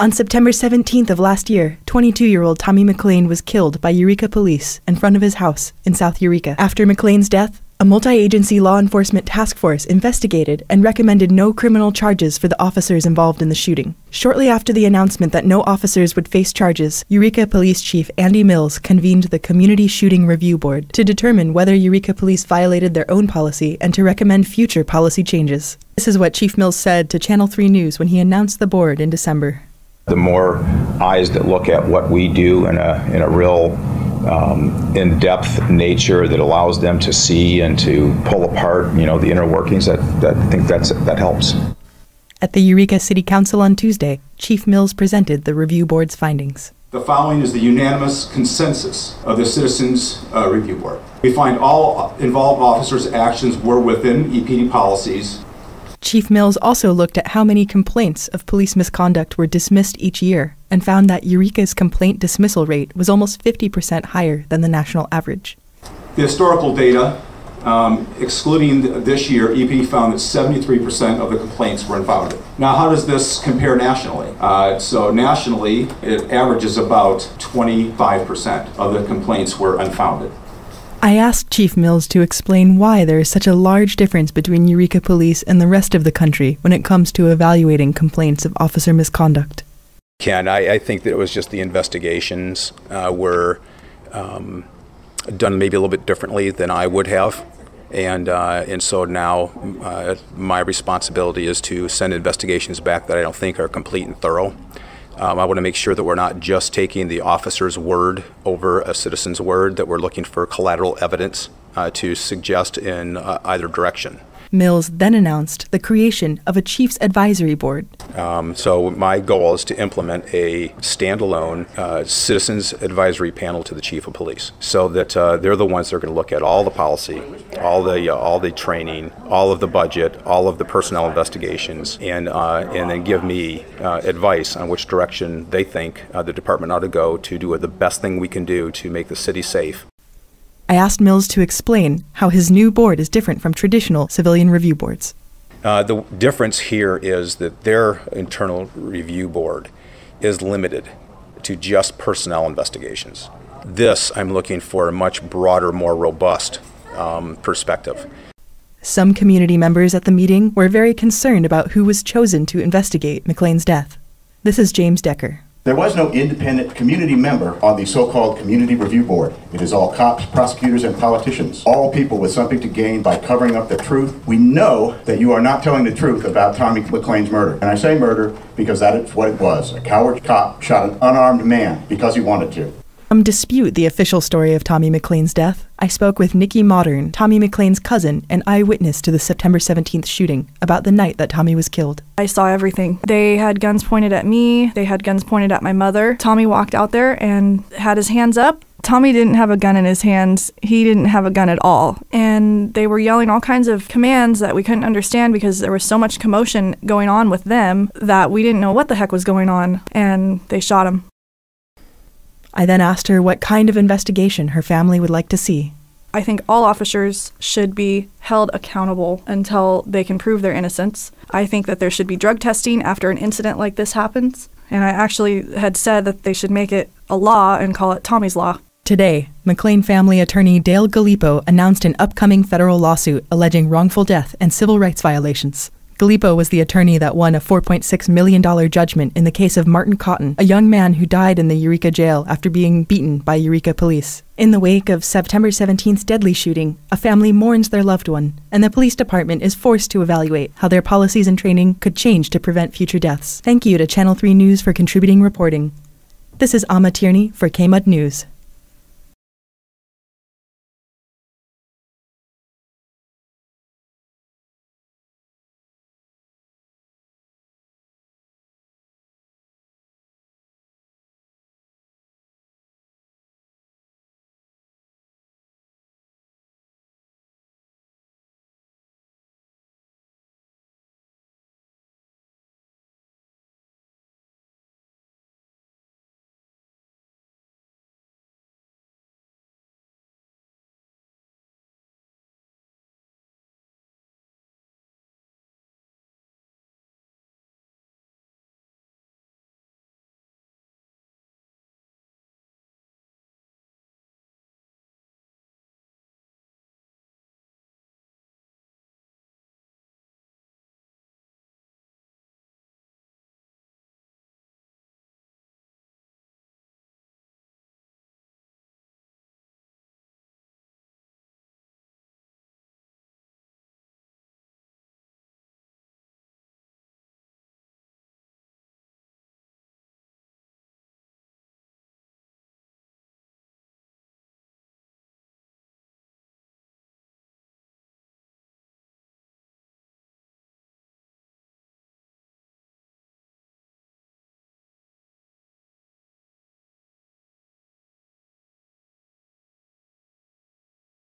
On September 17th of last year, 22-year-old Tommy McClain was killed by Eureka police in front of his house in South Eureka. After McClain's death, a multi-agency law enforcement task force investigated and recommended no criminal charges for the officers involved in the shooting. Shortly after the announcement that no officers would face charges, Eureka Police Chief Andy Mills convened the Community Shooting Review Board to determine whether Eureka Police violated their own policy and to recommend future policy changes. This is what Chief Mills said to Channel 3 News when he announced the board in December. The more eyes that look at what we do in a real in-depth nature that allows them to see and to pull apart, the inner workings, I think that helps. At the Eureka City Council on Tuesday, Chief Mills presented the review board's findings. The following is the unanimous consensus of the Citizens Review Board. We find all involved officers' actions were within EPD policies. Chief Mills also looked at how many complaints of police misconduct were dismissed each year and found that Eureka's complaint dismissal rate was almost 50% higher than the national average. The historical data, excluding this year, EPD found that 73% of the complaints were unfounded. Now, how does this compare nationally? So nationally, it averages about 25% of the complaints were unfounded. I asked Chief Mills to explain why there is such a large difference between Eureka Police and the rest of the country when it comes to evaluating complaints of officer misconduct. Ken, I think that it was just the investigations were done maybe a little bit differently than I would have. And so now my responsibility is to send investigations back that I don't think are complete and thorough. I want to make sure that we're not just taking the officer's word over a citizen's word, that we're looking for collateral evidence to suggest in either direction. Mills then announced the creation of a Chiefs Advisory Board. So my goal is to implement a standalone citizens advisory panel to the Chief of Police, so that they're the ones that are going to look at all the policy, all the training, all of the budget, all of the personnel investigations, and then give me advice on which direction they think the department ought to go to do the best thing we can do to make the city safe. I asked Mills to explain how his new board is different from traditional civilian review boards. The difference here is that their internal review board is limited to just personnel investigations. This, I'm looking for a much broader, more robust perspective. Some community members at the meeting were very concerned about who was chosen to investigate McClain's death. This is James Decker. There was no independent community member on the so-called Community Review Board. It is all cops, prosecutors, and politicians, all people with something to gain by covering up the truth. We know that you are not telling the truth about Tommy McClain's murder. And I say murder because that is what it was. A coward cop shot an unarmed man because he wanted to. Dispute the official story of Tommy McClain's death, I spoke with Nikki Modern, Tommy McClain's cousin and eyewitness to the September 17th shooting, about the night that Tommy was killed. I saw everything. They had guns pointed at me. They had guns pointed at my mother. Tommy walked out there and had his hands up. Tommy didn't have a gun in his hands. He didn't have a gun at all. And they were yelling all kinds of commands that we couldn't understand because there was so much commotion going on with them that we didn't know what the heck was going on. And they shot him. I then asked her what kind of investigation her family would like to see. I think all officers should be held accountable until they can prove their innocence. I think that there should be drug testing after an incident like this happens. And I actually had said that they should make it a law and call it Tommy's Law. Today, McClain family attorney Dale Gallipo announced an upcoming federal lawsuit alleging wrongful death and civil rights violations. Gallipo was the attorney that won a $4.6 million judgment in the case of Martin Cotton, a young man who died in the Eureka jail after being beaten by Eureka police. In the wake of September 17th's deadly shooting, a family mourns their loved one, and the police department is forced to evaluate how their policies and training could change to prevent future deaths. Thank you to Channel 3 News for contributing reporting. This is Amma Tierney for KMUD News.